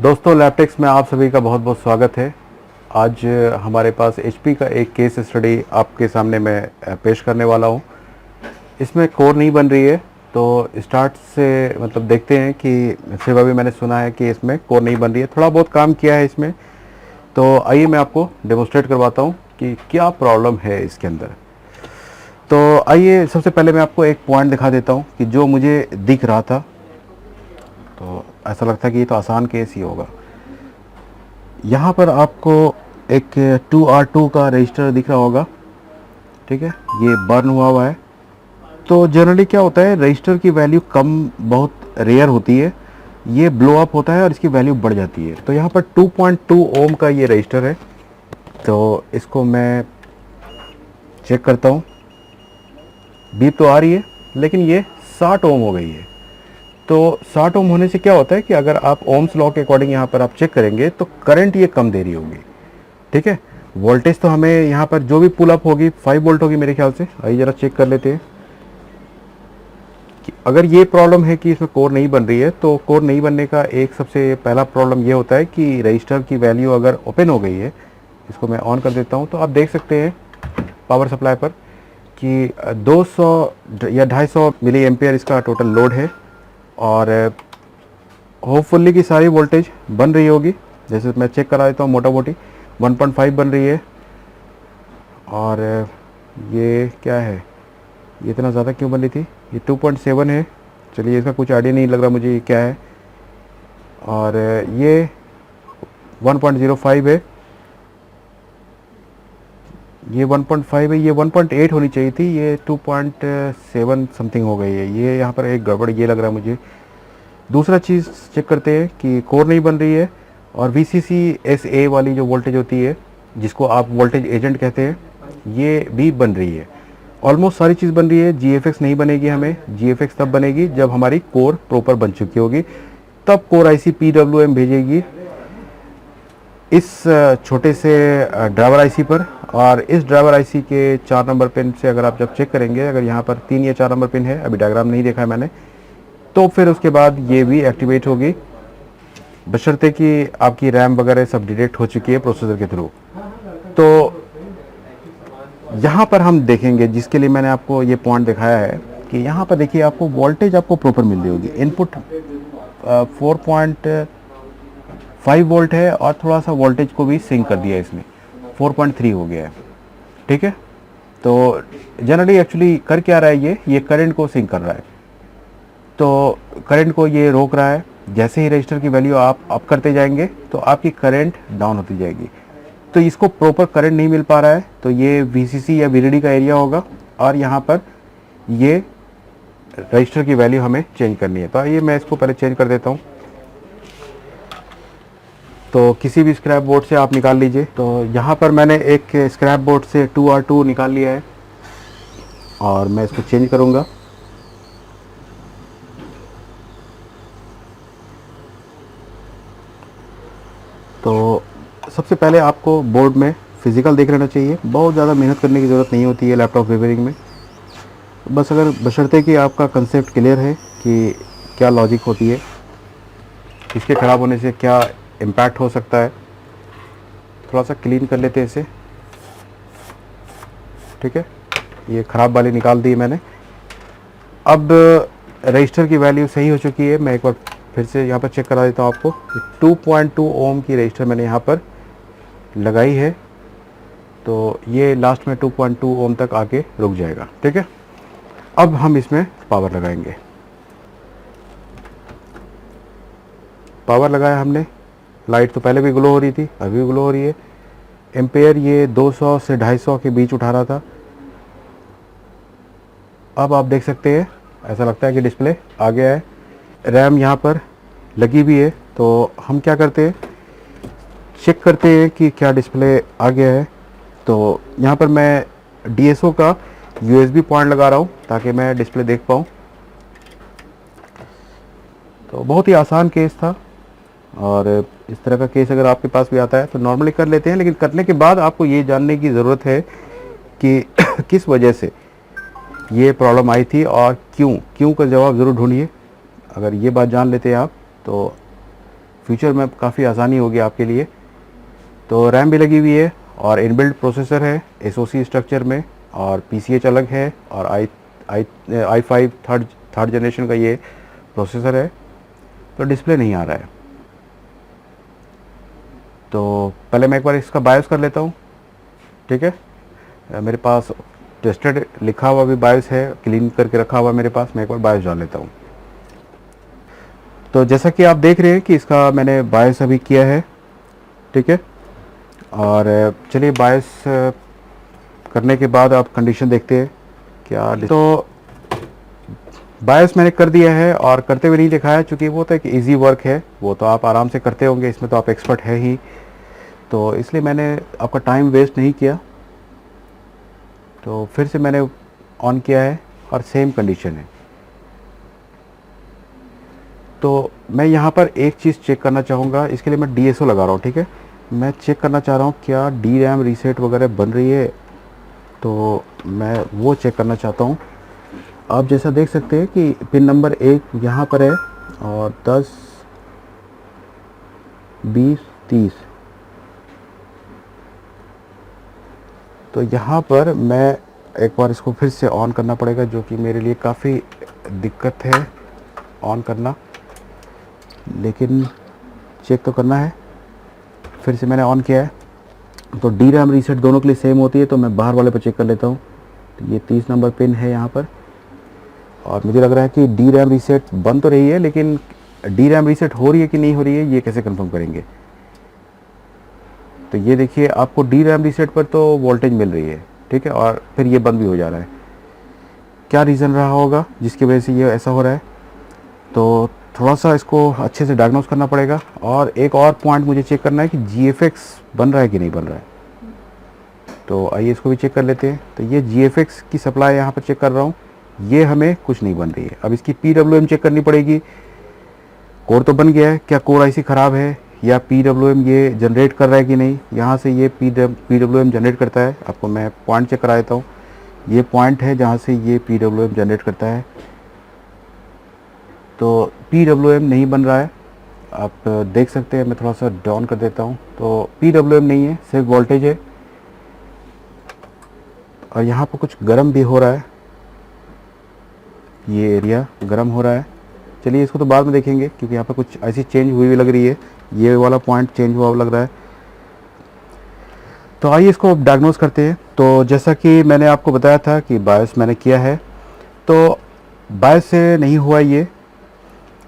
दोस्तों, लैपटेक्स में आप सभी का बहुत बहुत स्वागत है। आज हमारे पास एचपी का एक केस स्टडी आपके सामने मैं पेश करने वाला हूं। इसमें कोर नहीं बन रही है, तो स्टार्ट से मतलब देखते हैं कि सिर्फ अभी मैंने सुना है कि इसमें कोर नहीं बन रही है। थोड़ा बहुत काम किया है इसमें, तो आइए मैं आपको डेमोस्ट्रेट करवाता हूँ कि क्या प्रॉब्लम है इसके अंदर। तो आइए सबसे पहले मैं आपको एक पॉइंट दिखा देता हूँ कि जो मुझे दिख रहा था, तो ऐसा लगता है कि ये तो आसान केस ही होगा। यहाँ पर आपको एक 2R2 का रजिस्टर दिख रहा होगा, ठीक है। ये बर्न हुआ है। तो जनरली क्या होता है, रजिस्टर की वैल्यू कम बहुत रेयर होती है, ये ब्लो अप होता है और इसकी वैल्यू बढ़ जाती है। तो यहाँ पर 2.2 ओम का ये रजिस्टर है, तो इसको मैं चेक करता हूँ। बीप तो आ रही है, लेकिन ये 60 ओम हो गई है। तो 60 ओम होने से क्या होता है कि अगर आप ओम्स लॉ के अकॉर्डिंग यहाँ पर आप चेक करेंगे तो करंट ये कम दे रही होगी, ठीक है। वोल्टेज तो हमें यहाँ पर जो भी पुल अप होगी 5 वोल्ट होगी मेरे ख्याल से। आइए ज़रा चेक कर लेते हैं कि अगर ये प्रॉब्लम है कि इसमें कोर नहीं बन रही है, तो कोर नहीं बनने का एक सबसे पहला प्रॉब्लम ये होता है कि रजिस्टर की वैल्यू अगर ओपन हो गई है। इसको मैं ऑन कर देता हूँ, तो आप देख सकते हैं पावर सप्लाई पर कि 200 या 250 मिली एम्पियर इसका टोटल लोड है, और होपफुली की सारी वोल्टेज बन रही होगी। जैसे मैं चेक करा देता हूँ, मोटा मोटी 1.5 बन रही है। और ये क्या है, ये इतना ज़्यादा क्यों बन रही थी, ये 2.7 है। चलिए, इसका कुछ आइडिया नहीं लग रहा मुझे ये क्या है। और ये 1.05 है, ये 1.5 है, ये 1.8 होनी चाहिए थी, ये 2.7 समथिंग हो गई है। ये यहाँ पर एक गड़बड़ ये लग रहा है मुझे। दूसरा चीज़ चेक करते हैं कि कोर नहीं बन रही है, और VCC-SA वाली जो वोल्टेज होती है, जिसको आप वोल्टेज एजेंट कहते हैं, ये भी बन रही है। ऑलमोस्ट सारी चीज़ बन रही है। GFX नहीं बनेगी, हमें GFX तब बनेगी जब हमारी कोर प्रॉपर बन चुकी होगी, तब कोर IC PWM भेजेगी इस छोटे से ड्राइवर आईसी पर। और इस ड्राइवर आईसी के 4 नंबर पिन से अगर आप जब चेक करेंगे, अगर यहाँ पर 3 या 4 नंबर पिन है, अभी डायग्राम नहीं देखा है मैंने, तो फिर उसके बाद ये भी एक्टिवेट होगी, बशर्ते कि आपकी रैम वगैरह सब डिटेक्ट हो चुकी है प्रोसेसर के थ्रू। तो यहाँ पर हम देखेंगे, जिसके लिए मैंने आपको ये पॉइंट दिखाया है कि यहाँ पर देखिए आपको वोल्टेज आपको प्रॉपर मिल रही होगी। इनपुट 4.5 वोल्ट है, और थोड़ा सा वोल्टेज को भी सिंक कर दिया इसने, 4.3 हो गया है, ठीक है। तो जनरली एक्चुअली कर क्या रहा है, ये करंट को सिंक कर रहा है, तो करंट को ये रोक रहा है। जैसे ही रजिस्टर की वैल्यू आप अप करते जाएंगे तो आपकी करंट डाउन होती जाएगी। तो इसको प्रॉपर करंट नहीं मिल पा रहा है, तो ये VCC या VDD का एरिया होगा, और यहाँ पर ये रजिस्टर की वैल्यू हमें चेंज करनी है। तो आइए मैं इसको पहले चेंज कर देता हूँ। तो किसी भी स्क्रैप बोर्ड से आप निकाल लीजिए। तो यहाँ पर मैंने एक स्क्रैप बोर्ड से 2R2 निकाल लिया है, और मैं इसको चेंज करूँगा। तो सबसे पहले आपको बोर्ड में फिजिकल देख लेना चाहिए। बहुत ज़्यादा मेहनत करने की ज़रूरत नहीं होती है लैपटॉप रिपेयरिंग में, बस अगर बशर्ते कि आपका कंसेप्ट क्लियर है कि क्या लॉजिक होती है, इसके ख़राब होने से क्या इम्पैक्ट हो सकता है। थोड़ा सा क्लीन कर लेते हैं इसे, ठीक है। ये ख़राब वाली निकाल दी मैंने। अब रजिस्टर की वैल्यू सही हो चुकी है। मैं एक बार फिर से यहाँ पर चेक करा देता हूँ आपको। 2.2 ओम की रजिस्टर मैंने यहाँ पर लगाई है, तो ये लास्ट में 2.2 ओम तक आके रुक जाएगा, ठीक है। अब हम इसमें पावर लगाएंगे। पावर लगाया हमने, लाइट तो पहले भी ग्लो हो रही थी, अभी भी ग्लो हो रही है। एम्पेयर ये 200 से 250 के बीच उठा रहा था। अब आप देख सकते हैं, ऐसा लगता है कि डिस्प्ले आ गया है। रैम यहाँ पर लगी भी है, तो हम क्या करते हैं, चेक करते हैं कि क्या डिस्प्ले आ गया है। तो यहाँ पर मैं DSO का USB पॉइंट लगा रहा हूँ ताकि मैं डिस्प्ले देख पाऊँ। तो बहुत ही आसान केस था, और इस तरह का केस अगर आपके पास भी आता है तो नॉर्मली कर लेते हैं, लेकिन करने के बाद आपको ये जानने की ज़रूरत है कि किस वजह से ये प्रॉब्लम आई थी, और क्यों का जवाब ज़रूर ढूंढिए। अगर ये बात जान लेते हैं आप, तो फ्यूचर में काफ़ी आसानी होगी आपके लिए। तो रैम भी लगी हुई है और इनबिल्ट प्रोसेसर है एसओसी स्ट्रक्चर में, और पीसीएच अलग है, और आई5 थर्ड जनरेशन का ये प्रोसेसर है। तो डिस्प्ले नहीं आ रहा है। तो पहले मैं एक बार इसका बायोस कर लेता हूँ, ठीक है। मेरे पास टेस्टेड लिखा हुआ भी बायोस है, क्लीन करके रखा हुआ मेरे पास। मैं एक बार बायोस डाल लेता हूँ। तो जैसा कि आप देख रहे हैं कि इसका मैंने बायोस अभी किया है, ठीक है। और चलिए बायोस करने के बाद आप कंडीशन देखते हैं क्या। तो बायोस मैंने कर दिया है, और करते हुए नहीं दिखाया क्योंकि वो तो एक इजी वर्क है, वो तो आप आराम से करते होंगे, इसमें तो आप एक्सपर्ट है ही, तो इसलिए मैंने आपका टाइम वेस्ट नहीं किया। तो फिर से मैंने ऑन किया है और सेम कंडीशन है। तो मैं यहाँ पर एक चीज़ चेक करना चाहूँगा, इसके लिए मैं डीएसओ लगा रहा हूँ, ठीक है। मैं चेक करना चाह रहा हूँ क्या डी रैम रीसेट वगैरह बन रही है, तो मैं वो चेक करना चाहता हूँ। आप जैसा देख सकते हैं कि पिन नंबर 1 यहाँ पर है, और 10, 20, 30। तो यहाँ पर मैं एक बार इसको फिर से ऑन करना पड़ेगा, जो कि मेरे लिए काफ़ी दिक्कत है ऑन करना, लेकिन चेक तो करना है। फिर से मैंने ऑन किया है। तो डी रैम रीसेट दोनों के लिए सेम होती है, तो मैं बाहर वाले पर चेक कर लेता हूँ। तो ये 30 नंबर पिन है यहाँ पर, और मुझे लग रहा है कि डी रैम रीसेट बन तो रही है, लेकिन डी रैम रीसेट हो रही है कि नहीं हो रही है ये कैसे कंफर्म करेंगे। तो ये देखिए आपको डी रैम रीसेट पर तो वोल्टेज मिल रही है, ठीक है, और फिर ये बंद भी हो जा रहा है। क्या रीज़न रहा होगा जिसकी वजह से ये ऐसा हो रहा है, तो थोड़ा सा इसको अच्छे से डायग्नोस करना पड़ेगा। और एक और पॉइंट मुझे चेक करना है कि GFX बन रहा है कि नहीं बन रहा है। तो आइए इसको भी चेक कर लेते हैं। तो ये GFX की सप्लाई यहाँ पर चेक कर रहा हूँ, ये हमें कुछ नहीं बन रही है। अब इसकी PWM चेक करनी पड़ेगी। कोर तो बन गया है, क्या कोर आईसी ख़राब है या PWM ये जनरेट कर रहा है कि नहीं। यहाँ से ये PWM जनरेट करता है। आपको मैं पॉइंट चेक करा देता हूँ। ये पॉइंट है जहाँ से ये PWM जनरेट करता है। तो PWM नहीं बन रहा है, आप देख सकते हैं। मैं थोड़ा सा डाउन कर देता हूँ। तो PWM नहीं है, सिर्फ वोल्टेज है। और यहाँ पर कुछ गर्म भी हो रहा है, ये एरिया गर्म हो रहा है। चलिए इसको तो बाद में देखेंगे, क्योंकि यहाँ पर कुछ ऐसी चेंज हुई लग रही है। ये वाला पॉइंट चेंज हुआ लग रहा है। तो आइए इसको डायग्नोस करते हैं। तो जैसा कि मैंने आपको बताया था कि बायोस मैंने किया है, तो बायोस से नहीं हुआ। ये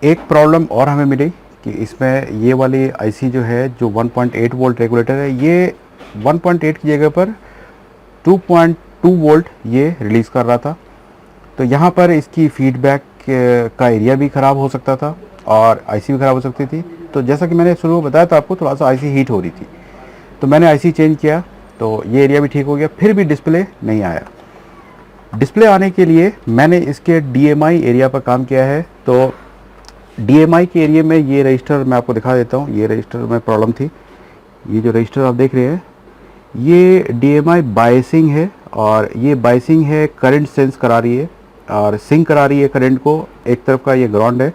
एक प्रॉब्लम और हमें मिली कि इसमें ये वाली आईसी जो है, जो 1.8 वोल्ट रेगुलेटर है, ये 1.8 की जगह पर 2.2 वोल्ट ये रिलीज़ कर रहा था। तो यहाँ पर इसकी फीडबैक का एरिया भी ख़राब हो सकता था, और आईसी भी ख़राब हो सकती थी। तो जैसा कि मैंने शुरू में बताया था आपको, थोड़ा सा आईसी हीट हो रही थी। तो मैंने आईसी चेंज किया, तो ये एरिया भी ठीक हो गया। फिर भी डिस्प्ले नहीं आया। डिस्प्ले आने के लिए मैंने इसके DMI एरिया पर काम किया है। तो DMI के एरिया में ये रजिस्टर मैं आपको दिखा देता हूँ। ये रजिस्टर में प्रॉब्लम थी। ये जो रजिस्टर आप देख रहे हैं, ये DMI बायसिंग है, और ये बायसिंग है करंट सेंस करा रही है और सिंक करा रही है करंट को। एक तरफ का ये ग्राउंड है,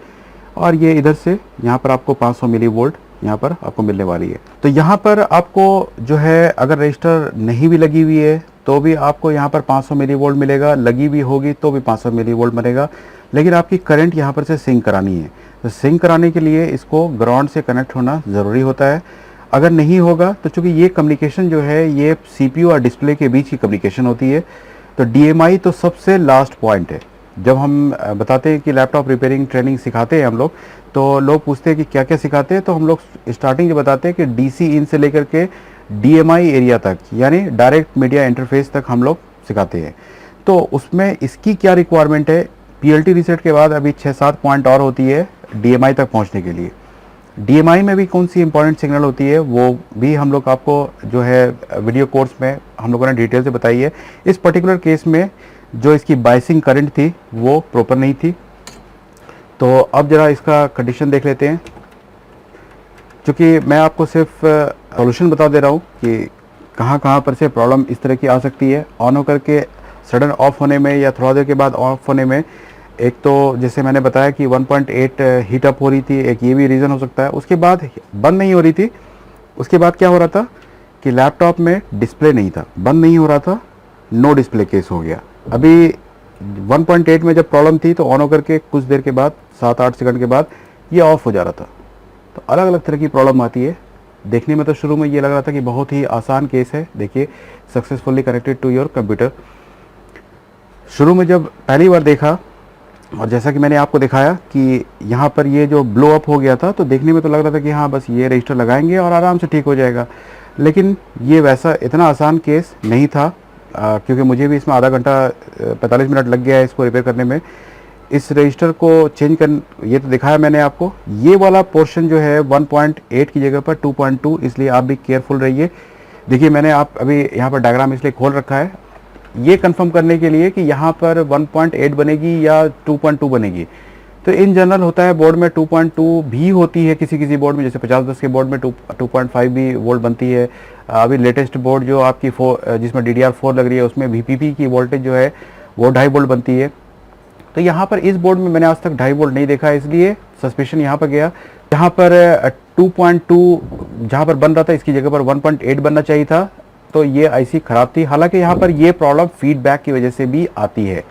और ये इधर से यहाँ पर आपको 500 मिली वोल्ट यहाँ पर आपको मिलने वाली है। तो यहाँ पर आपको जो है, अगर रजिस्टर नहीं भी लगी हुई है तो भी आपको यहाँ पर 500 मिली वोल्ट मिलेगा, लगी भी होगी तो भी 500 मिली वोल्ट मिलेगा। लेकिन आपकी करंट यहाँ पर से सिंक करानी है। तो सिंक कराने के लिए इसको ग्राउंड से कनेक्ट होना ज़रूरी होता है। अगर नहीं होगा तो चूँकि ये कम्युनिकेशन जो है, ये CPU और डिस्प्ले के बीच की कम्युनिकेशन होती है। तो DMI तो सबसे लास्ट पॉइंट है। जब हम बताते हैं कि लैपटॉप रिपेयरिंग ट्रेनिंग सिखाते हैं हम लोग, तो लोग पूछते हैं कि क्या क्या सिखाते हैं। तो हम लोग स्टार्टिंग में बताते हैं कि DC इन से लेकर के DMI एरिया तक, यानी डायरेक्ट मीडिया इंटरफेस तक हम लोग सिखाते हैं। तो उसमें इसकी क्या रिक्वायरमेंट है, PLT रीसेट के बाद अभी 6-7 पॉइंट और होती है DMI तक पहुंचने के लिए। DMI में भी कौन सी इंपॉर्टेंट सिग्नल होती है, वो भी हम लोग आपको जो है वीडियो कोर्स में हम लोगों ने डिटेल से बताई है। इस पर्टिकुलर केस में जो इसकी बायसिंग करंट थी वो प्रॉपर नहीं थी। तो अब जरा इसका कंडीशन देख लेते हैं। क्योंकि मैं आपको सिर्फ सॉल्यूशन बता दे रहा हूँ कि कहाँ कहाँ पर से प्रॉब्लम इस तरह की आ सकती है। ऑन होकर के सडन ऑफ होने में या थोड़ा देर के बाद ऑफ होने में एक तो जैसे मैंने बताया कि 1.8 हीट अप हो रही थी, एक ये भी रीज़न हो सकता है। उसके बाद बंद नहीं हो रही थी। उसके बाद क्या हो रहा था कि लैपटॉप में डिस्प्ले नहीं था, बंद नहीं हो रहा था, नो डिस्प्ले केस हो गया। अभी 1.8 में जब प्रॉब्लम थी तो ऑन होकर के कुछ देर के बाद 7-8 सेकंड के बाद ये ऑफ हो जा रहा था। तो अलग अलग तरह की प्रॉब्लम आती है। देखने में तो शुरू में ये लग रहा था कि बहुत ही आसान केस है। देखिए, successfully connected to your computer. शुरू में जब पहली बार देखा और जैसा कि मैंने आपको दिखाया कि यहाँ पर ये जो ब्लो अप हो गया था, तो देखने में तो लग रहा था कि हाँ बस ये रजिस्टर लगाएंगे और आराम से ठीक हो जाएगा। लेकिन ये वैसा इतना आसान केस नहीं था, क्योंकि मुझे भी इसमें आधा घंटा 45 मिनट लग गया है इसको रिपेयर करने में। इस रजिस्टर को चेंज कर, ये तो दिखाया मैंने आपको, ये वाला पोर्शन जो है 1.8 की जगह पर 2.2, इसलिए आप भी केयरफुल रहिए। देखिए, मैंने आप अभी यहाँ पर डायग्राम इसलिए खोल रखा है ये कंफर्म करने के लिए कि यहाँ पर 1.8 बनेगी या 2.2 बनेगी। तो इन जनरल होता है बोर्ड में 2.2 भी होती है, किसी किसी बोर्ड में, जैसे 5010 के बोर्ड में 2.5 भी वोल्ट बनती है। अभी लेटेस्ट बोर्ड जो आपकी जिसमें DDR4 लग रही है उसमें VPP की वोल्टेज जो है वो 2.5 वोल्ट बनती है। तो यहाँ पर इस बोर्ड में मैंने आज तक 2.5 वोल्ट नहीं देखा, इसलिए सस्पेशन यहाँ पर गया। यहाँ पर 2.2 जहाँ पर बन रहा था इसकी जगह पर 1.8 बनना चाहिए था, तो ये आईसी ख़राब थी। हालांकि यहाँ पर ये प्रॉब्लम फीडबैक की वजह से भी आती है।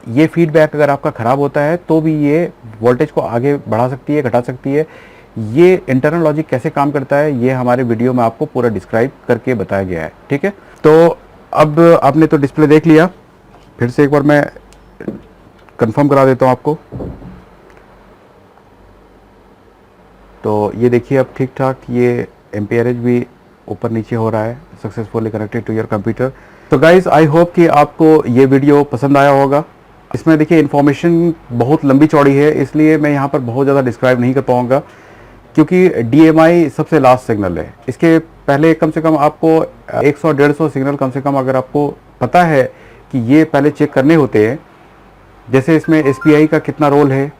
ये फीडबैक अगर आपका ख़राब होता है तो भी ये वोल्टेज को आगे बढ़ा सकती है, घटा सकती है। ये इंटरनल लॉजिक कैसे काम करता है ये हमारे वीडियो में आपको पूरा डिस्क्राइब करके बताया गया है, ठीक है। तो अब आपने तो डिस्प्ले देख लिया, फिर से एक बार मैं कंफर्म करा देता हूँ आपको। तो ये देखिए अब ठीक ठाक ये एम्पियरेज भी ऊपर नीचे हो रहा है, successfully connected to your computer. तो गाइज, आई होप कि आपको ये वीडियो पसंद आया होगा। इसमें देखिए इन्फॉर्मेशन बहुत लंबी चौड़ी है, इसलिए मैं यहाँ पर बहुत ज़्यादा डिस्क्राइब नहीं कर पाऊँगा, क्योंकि DMI सबसे लास्ट सिग्नल है। इसके पहले कम से कम आपको 100-150 सिग्नल कम से कम अगर आपको पता है कि ये पहले चेक करने होते हैं। जैसे इसमें SPI का कितना रोल है,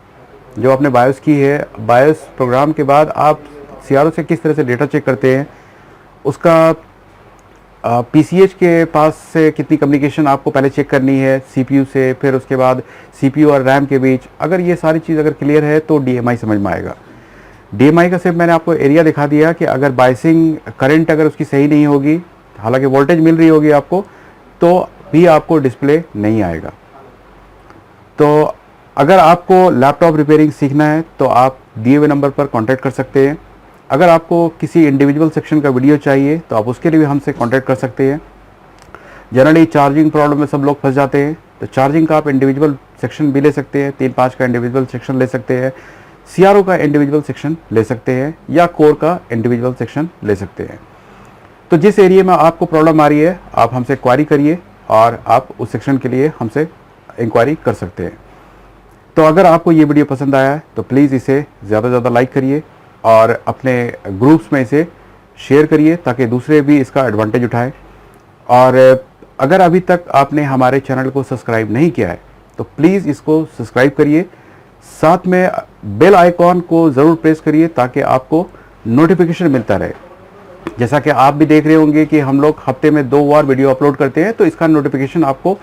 जो आपने बायोस की है, बायोस प्रोग्राम के बाद आप CRO से किस तरह से डेटा चेक करते हैं, उसका PCH के पास से कितनी कम्युनिकेशन आपको पहले चेक करनी है CPU से, फिर उसके बाद CPU और RAM के बीच। अगर ये सारी चीज़ अगर क्लियर है तो DMI समझ में आएगा। DMI का सिर्फ मैंने आपको एरिया दिखा दिया कि अगर बाइसिंग करंट अगर उसकी सही नहीं होगी, हालांकि वोल्टेज मिल रही होगी आपको, तो भी आपको डिस्प्ले नहीं आएगा। तो अगर आपको लैपटॉप रिपेयरिंग सीखना है तो आप दिए हुए नंबर पर कॉन्टैक्ट कर सकते हैं। अगर आपको किसी इंडिविजुअल सेक्शन का वीडियो चाहिए तो आप उसके लिए भी हमसे कांटेक्ट कर सकते हैं। जनरली चार्जिंग प्रॉब्लम में सब लोग फंस जाते हैं, तो चार्जिंग का आप इंडिविजुअल सेक्शन भी ले सकते हैं, 3-5 का इंडिविजुअल सेक्शन ले सकते हैं, CRO का इंडिविजुअल सेक्शन ले सकते हैं, या कोर का इंडिविजुअल सेक्शन ले सकते हैं। तो जिस एरिया में आपको प्रॉब्लम आ रही है आप हमसे क्वारी करिए और आप उस सेक्शन के लिए हमसे इंक्वायरी कर सकते हैं। तो अगर आपको ये वीडियो पसंद आया है तो प्लीज़ इसे ज़्यादा से ज़्यादा लाइक करिए और अपने ग्रुप्स में इसे शेयर करिए ताकि दूसरे भी इसका एडवांटेज उठाएं। और अगर अभी तक आपने हमारे चैनल को सब्सक्राइब नहीं किया है तो प्लीज़ इसको सब्सक्राइब करिए, साथ में बेल आइकॉन को ज़रूर प्रेस करिए ताकि आपको नोटिफिकेशन मिलता रहे। जैसा कि आप भी देख रहे होंगे कि हम लोग हफ्ते में 2 बार वीडियो अपलोड करते हैं, तो इसका नोटिफिकेशन आपको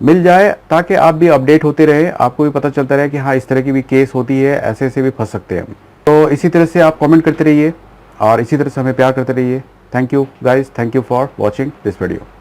मिल जाए ताकि आप भी अपडेट होते रहे, आपको भी पता चलता रहे कि हाँ इस तरह की भी केस होती है, ऐसे ऐसे भी फंस सकते हैं हम। तो इसी तरह से आप कमेंट करते रहिए और इसी तरह से हमें प्यार करते रहिए। Thank you guys, thank you for watching this video.